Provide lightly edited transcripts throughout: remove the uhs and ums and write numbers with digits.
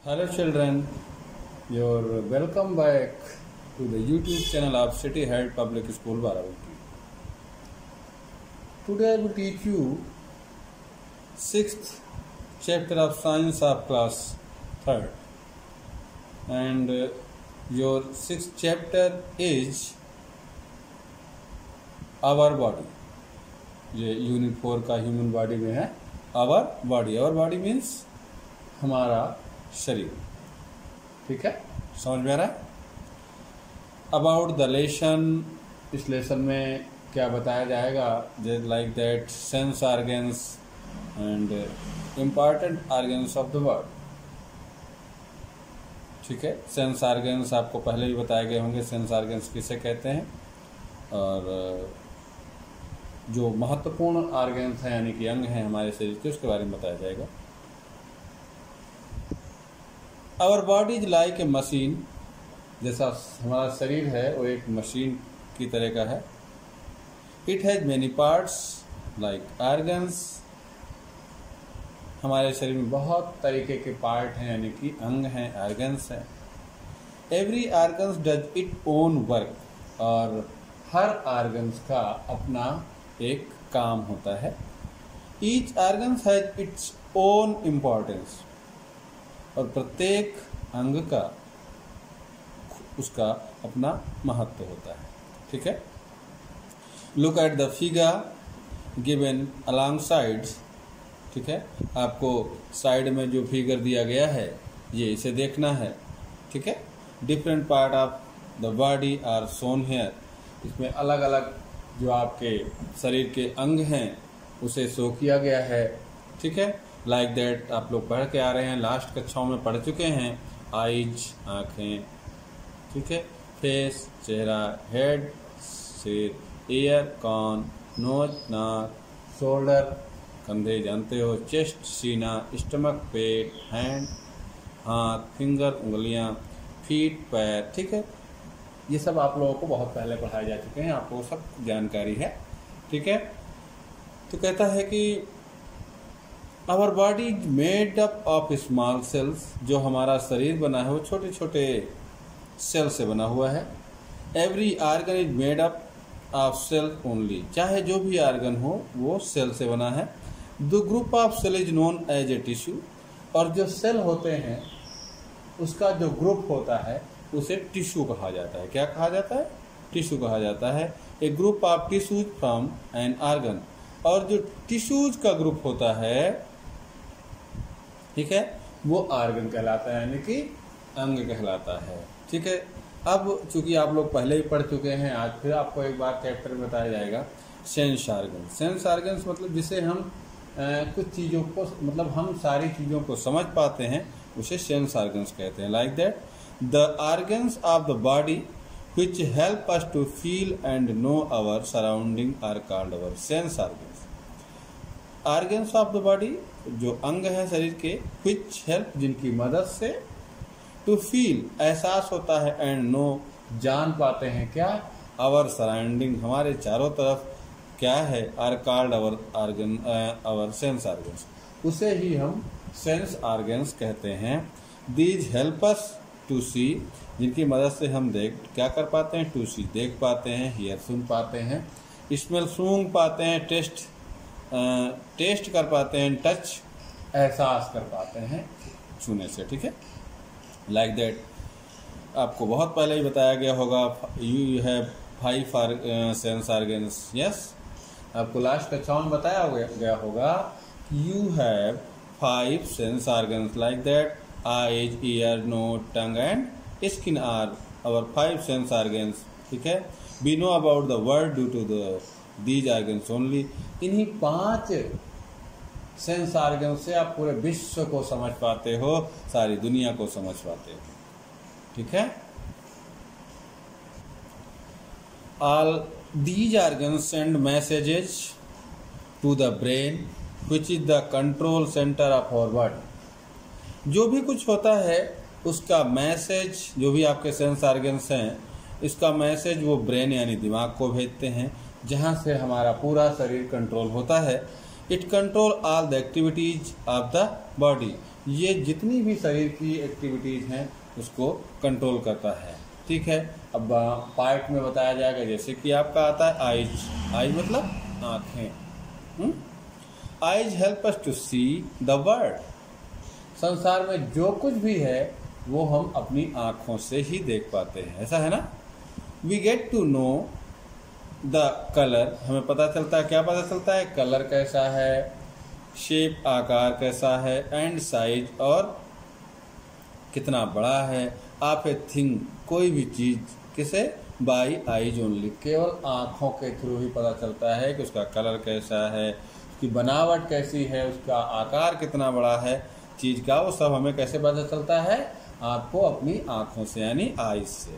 Hello children, you're welcome back to the YouTube channel of City Head Public School Barabanki. Today I will teach you 6th chapter of Science of class 3rd, and your 6th chapter is Our Body. ये unit 4 का human body में है our body means हमारा शरीर। ठीक है, समझ में आ रहा है? अबाउट द लेसन, इस लेसन में क्या बताया जाएगा? Just like that sense organs and important organs of the body. ठीक है, सेंस ऑर्गन्स आपको पहले ही बताए गए होंगे, सेंस ऑर्गन्स किसे कहते हैं, और जो महत्वपूर्ण ऑर्गन्स हैं यानी कि अंग हैं हमारे शरीर के, उसके बारे में बताया जाएगा। Our body is like a machine, जैसा हमारा शरीर है वो एक मशीन की तरह का है। It has many parts like organs, हमारे शरीर में बहुत तरीके के पार्ट हैं यानी कि अंग हैं, ऑर्गन्स हैं। Every organs does it own work, और हर ऑर्गन्स का अपना एक काम होता है। Each organs has its own importance, और प्रत्येक अंग का उसका अपना महत्व होता है। ठीक है, look at the figure given along sides. ठीक है, आपको साइड में जो फिगर दिया गया है ये इसे देखना है। ठीक है, different part of the body are shown here, इसमें अलग अलग जो आपके शरीर के अंग हैं उसे शो किया गया है। ठीक है, लाइक दैट आप लोग पढ़ के आ रहे हैं, लास्ट कक्षाओं में पढ़ चुके हैं। आइज आँखें, ठीक है, फेस चेहरा, हेड सिर, ईयर कान, नोज नाक, शोल्डर कंधे जानते हो, चेस्ट सीना, स्टमक पेट, हैंड हाथ, फिंगर उंगलियां, फीट पैर। ठीक है, ये सब आप लोगों को बहुत पहले पढ़ाए जा चुके हैं, आपको सब जानकारी है। ठीक है, तो कहता है कि our body is made up of small cells, जो हमारा शरीर बना है वो छोटे छोटे सेल से बना हुआ है। Every organ is made up of cell only, चाहे जो भी ऑर्गन हो वो सेल से बना है। The group of cell is known as a tissue, और जो सेल होते हैं उसका जो ग्रुप होता है उसे टिश्यू कहा जाता है। क्या कहा जाता है? टिश्यू कहा जाता है। A group of tissues from an organ, और जो टिश्यूज का ग्रुप होता है, ठीक है, वो ऑर्गन कहलाता है यानी कि अंग कहलाता है। ठीक है, अब चूंकि आप लोग पहले ही पढ़ चुके हैं, आज फिर आपको एक बार चैप्टर में बताया जाएगा सेंस ऑर्गन। सेंस ऑर्गन्स मतलब जिसे हम कुछ चीज़ों को, मतलब हम सारी चीज़ों को समझ पाते हैं, उसे सेंस ऑर्गन्स कहते हैं। Like that the organs of the body which help us to feel and know our surrounding are called our sense organs. Organs of the body, जो अंग है शरीर के, which help, जिनकी मदद से, to feel, एहसास होता है, and know, जान पाते हैं क्या, our surrounding, हमारे चारों तरफ क्या है, are called our organ, our sense organs, उसे ही हम sense organs कहते हैं। These help us to see, जिनकी मदद से हम क्या कर पाते हैं? टू सी, देख पाते हैं, हियर सुन पाते हैं, स्मेल सूंघ पाते हैं, टेस्ट कर पाते हैं, टच एहसास कर पाते हैं छूने से। ठीक है, लाइक दैट आपको बहुत पहले ही बताया गया होगा, you have 5 sense organs. Yes, आपको लास्ट कक्षाओं में बताया गया होगा you have 5 sense organs, like that eyes, ear, nose, tongue and skin are our 5 sense organs. ठीक है, we know about the world due to these organs only, इन्हीं 5 sense organ से आप पूरे विश्व को समझ पाते हो, सारी दुनिया को समझ पाते हो। ठीक है, all these organs send messages to the brain which is the control centre of our body. जो भी कुछ होता है उसका मैसेज, जो भी आपके सेंस ऑर्गन्स हैं, इसका मैसेज वो ब्रेन यानी दिमाग को भेजते हैं, जहाँ से हमारा पूरा शरीर कंट्रोल होता है। It control all the activities of the body, ये जितनी भी शरीर की एक्टिविटीज़ हैं उसको कंट्रोल करता है। ठीक है, अब पार्ट में बताया जाएगा, जैसे कि आपका आता है आइज। आइज मतलब आँखें। Eyes help us to see the world. संसार में जो कुछ भी है वो हम अपनी आँखों से ही देख पाते हैं, ऐसा है ना। We get to know the colour, हमें पता चलता है, क्या पता चलता है, कलर कैसा है, शेप आकार कैसा है, एंड साइज और कितना बड़ा है। आप ए थिंग, कोई भी चीज़, किसे, बाई आईज ओनली, केवल आँखों के थ्रू ही पता चलता है कि उसका कलर कैसा है, उसकी बनावट कैसी है, उसका आकार कितना बड़ा है चीज़ का, वो सब हमें कैसे पता चलता है, आपको अपनी आँखों से, यानी आईज से।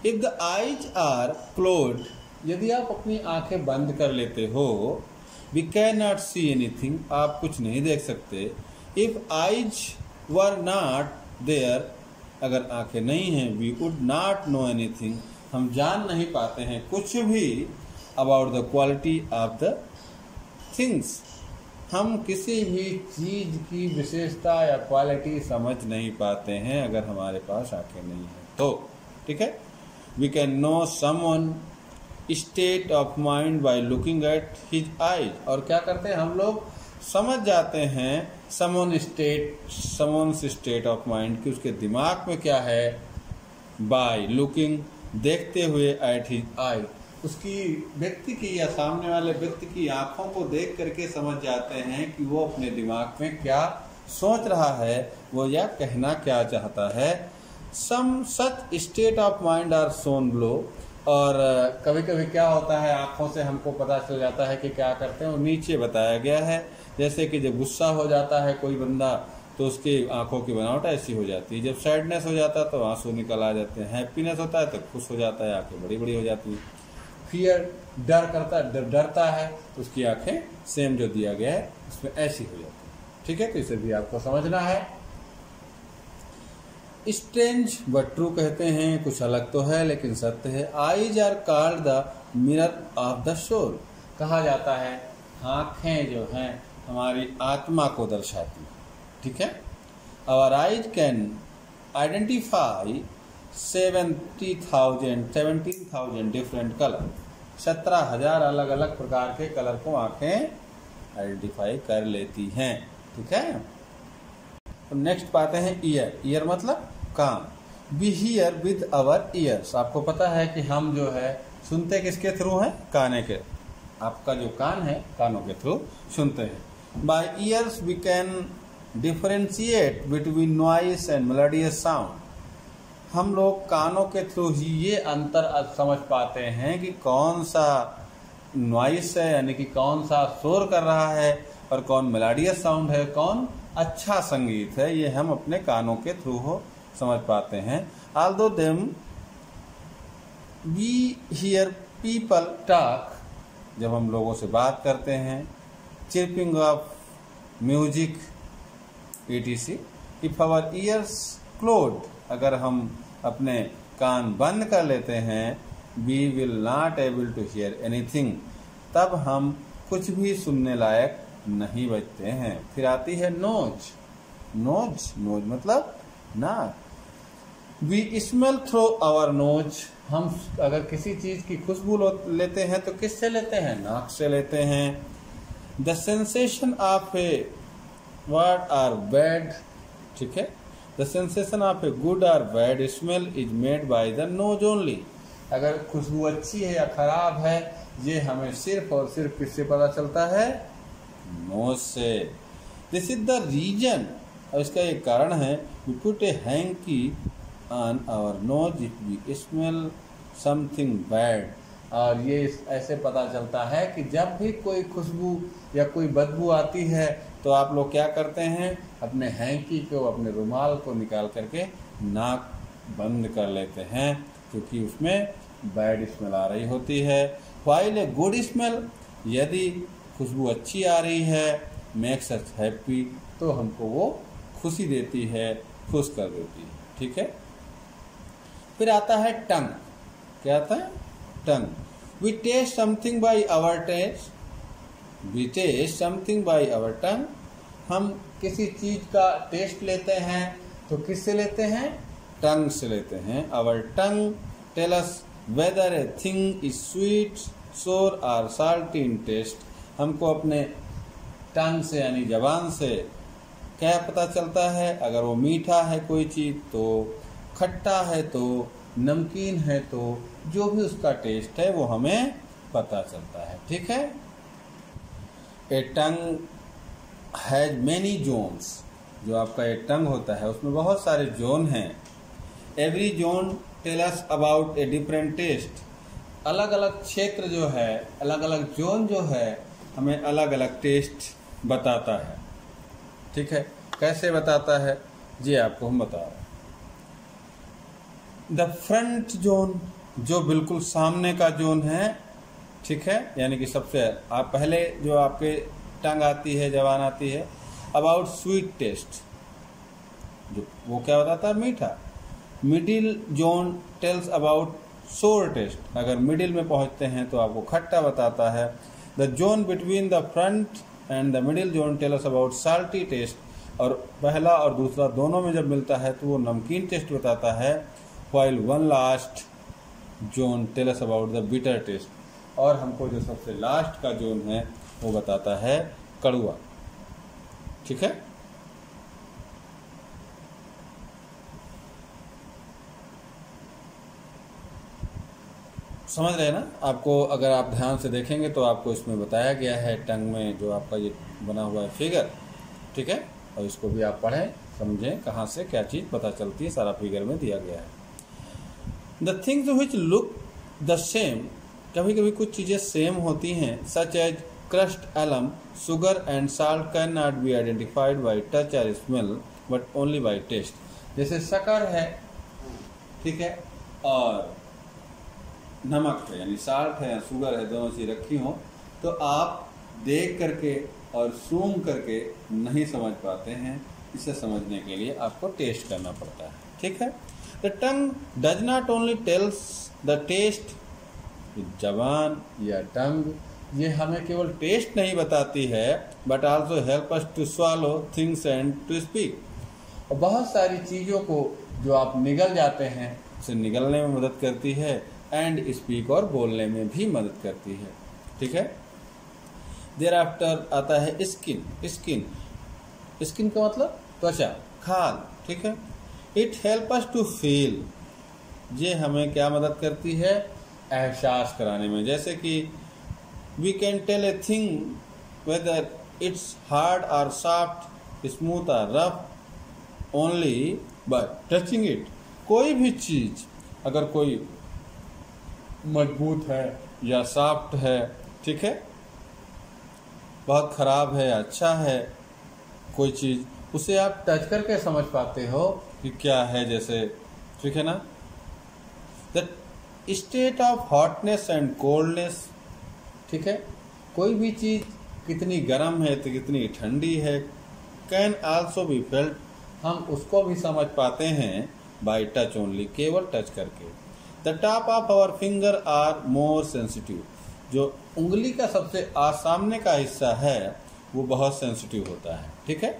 If the eyes are closed, यदि आप अपनी आँखें बंद कर लेते हो, we can not see anything, आप कुछ नहीं देख सकते। If eyes were not there, अगर आंखें नहीं हैं, we would not know anything, हम जान नहीं पाते हैं कुछ भी about the quality of the things, हम किसी भी चीज़ की विशेषता या क्वालिटी समझ नहीं पाते हैं अगर हमारे पास आंखें नहीं हैं तो। ठीक है, we can know someone state of mind by looking at his eyes, और क्या करते हैं हम लोग, समझ जाते हैं समवन स्टेट ऑफ माइंड, कि उसके दिमाग में क्या है, बाय लुकिंग, देखते हुए, एट हिज आई, उसकी व्यक्ति की या सामने वाले व्यक्ति की आंखों को देख करके समझ जाते हैं कि वो अपने दिमाग में क्या सोच रहा है, वो या कहना क्या चाहता है। Some such state of mind are shown below, और कभी कभी क्या होता है, आँखों से हमको पता चल जाता है कि क्या करते हैं, वो नीचे बताया गया है। जैसे कि जब गुस्सा हो जाता है कोई बंदा तो उसकी आंखों की बनावट ऐसी हो जाती है, जब सैडनेस हो जाता है तो आंसू निकल आ जाते हैं, हैप्पीनेस होता है तो खुश हो जाता है, आंखें बड़ी बड़ी हो जाती हैं। फियर, डरता है तो उसकी आंखें सेम जो दिया गया है उसमें ऐसी हो जाती है। ठीक है, तो इसे भी आपको समझना है। स्ट्रेंज बट ट्रू कहते हैं, कुछ अलग तो है लेकिन सत्य है। Eyes are called the mirror of the soul, कहा जाता है आँखें जो हैं हमारी आत्मा को दर्शाती है। ठीक है, our eyes can identify 17,000 different colour, 17,000 अलग अलग प्रकार के कलर को आंखें आइडेंटिफाई कर लेती हैं। ठीक है, तो नेक्स्ट पाते हैं ईयर। ईयर मतलब कान। We hear with our ears, आपको पता है कि हम जो है सुनते किसके थ्रू हैं, काने के, आपका जो कान है कानों के थ्रू सुनते हैं। By ears we can differentiate between noise and melodious sound, हम लोग कानों के थ्रू ही ये अंतर समझ पाते हैं कि कौन सा नॉइस है, यानी कि कौन सा शोर कर रहा है, और कौन मेलोडियस साउंड है, कौन अच्छा संगीत है, ये हम अपने कानों के थ्रू हो समझ पाते हैं। Although them we hear people talk, जब हम लोगों से बात करते हैं, chirping of music etc। If our ears closed, अगर हम अपने कान बंद कर लेते हैं, we will not able to hear anything, तब हम कुछ भी सुनने लायक नहीं बचते हैं। फिर आती है नोज। नोज मतलब नाक। We smell through our nose, हम अगर किसी चीज की खुशबू लेते हैं तो किससे लेते हैं, नाक से लेते हैं। The sensation of a word or bad, ठीक है, the sensation of a good or bad smell is made by the nose only, अगर खुशबू अच्छी है या खराब है ये हमें सिर्फ और सिर्फ किससे पता चलता है, नोज से। दिस इज द रीजन, और इसका एक कारण है, we put a hanky on our nose if we smell something bad, और ये ऐसे पता चलता है कि जब भी कोई खुशबू या कोई बदबू आती है तो आप लोग क्या करते हैं, अपने हैंकी को, अपने रुमाल को निकाल करके नाक बंद कर लेते हैं, क्योंकि उसमें बैड स्मेल आ रही होती है। व्हाइल ए गुड स्मेल, यदि खुशबू अच्छी आ रही है, मेक्स अस हैप्पी, तो हमको वो खुशी देती है, खुश कर देती है। ठीक है, फिर आता है टंग। क्या आता है, tongue. We taste something by our taste, we taste something by our tongue, हम किसी चीज का टेस्ट लेते हैं तो किससे लेते हैं? टंग से लेते हैं। Our tongue tell us whether a thing is sweet, sour और साल्टी इन टेस्ट। हमको अपने टंग से यानी जबान से क्या पता चलता है? अगर वो मीठा है कोई चीज तो, खट्टा है तो, नमकीन है तो, जो भी उसका टेस्ट है वो हमें पता चलता है। ठीक है। ए टंग हैज मेनी जोन्स। जो आपका एक टंग होता है उसमें बहुत सारे जोन हैं। Every zone tell us about a different taste. अलग अलग क्षेत्र जो है, अलग अलग जोन जो है, हमें अलग अलग टेस्ट बताता है। ठीक है। कैसे बताता है जी आपको हम बता रहे हैं। द फ्रंट जोन, जो बिल्कुल सामने का जोन है, ठीक है, यानी कि सबसे आप पहले जो आपके टंग आती है, जबान आती है, अबाउट स्वीट टेस्ट, जो वो क्या बताता है? मीठा। Middle zone tells about sour taste. अगर मिडिल में पहुंचते हैं तो आपको खट्टा बताता है। The zone between the front and the middle zone tells about salty taste. और पहला और दूसरा दोनों में जब मिलता है तो वो नमकीन टेस्ट बताता है। While one last zone tells about the bitter taste. और हमको जो सबसे लास्ट का जोन है वो बताता है कड़वा। ठीक है। समझ रहे हैं ना? आपको अगर आप ध्यान से देखेंगे तो आपको इसमें बताया गया है टंग में जो आपका ये बना हुआ है फिगर। ठीक है। और इसको भी आप पढ़ें, समझें कहाँ से क्या चीज़ पता चलती है, सारा फिगर में दिया गया है। The things which look the same. कभी कभी कुछ चीज़ें सेम होती हैं, such as crust alum, sugar and salt can not be identified by touch और smell but only by taste. जैसे शक्कर है, ठीक है, और नमक है यानी साल्ट है या शुगर है, दोनों चीज़ रखी हों तो आप देख करके और सूंघ करके नहीं समझ पाते हैं। इसे समझने के लिए आपको टेस्ट करना पड़ता है। ठीक है। The tongue does not only tells the taste. जबान या टंग ये हमें केवल टेस्ट नहीं बताती है, but also help us to swallow things and to speak. और बहुत सारी चीज़ों को जो आप निगल जाते हैं उसे निगलने में मदद करती है, एंड स्पीक और बोलने में भी मदद करती है। ठीक है। देयर आफ्टर आता है स्किन। स्किन, स्किन का मतलब त्वचा, खाल। ठीक है। It help us to feel. ये हमें क्या मदद करती है? एहसास कराने में। जैसे कि we can tell a thing whether it's hard और सॉफ्ट, स्मूथ और rough only by touching it. कोई भी चीज अगर कोई मजबूत है या सॉफ्ट है, ठीक है, बहुत खराब है, अच्छा है कोई चीज़, उसे आप टच करके समझ पाते हो कि क्या है जैसे। ठीक है ना। The state of hotness and coldness. ठीक है। कोई भी चीज़ कितनी गर्म है तो कितनी ठंडी है, कैन आल्सो बी फेल्ट। हम उसको भी समझ पाते हैं बाय टच ओनली, केवल टच करके। The top of our finger are more sensitive. जो उंगली का सबसे सामने का हिस्सा है वो बहुत सेंसिटिव होता है। ठीक है।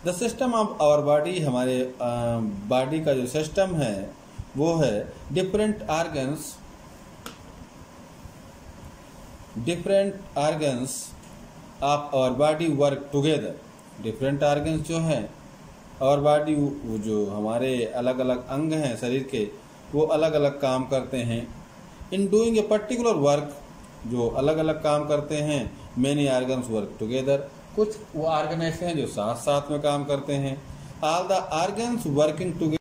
The system of our body, हमारे बॉडी का जो सिस्टम है वो है different organs of our body work together. Different organs जो हैं आवर बॉडी, वो जो हमारे अलग अलग अंग हैं शरीर के, वो अलग अलग काम करते हैं। In doing a particular work, जो अलग अलग काम करते हैं। मेनी ऑर्गन्स वर्क टुगेदर, कुछ वो ऑर्गन ऐसे हैं जो साथ साथ में काम करते हैं। All the organs working together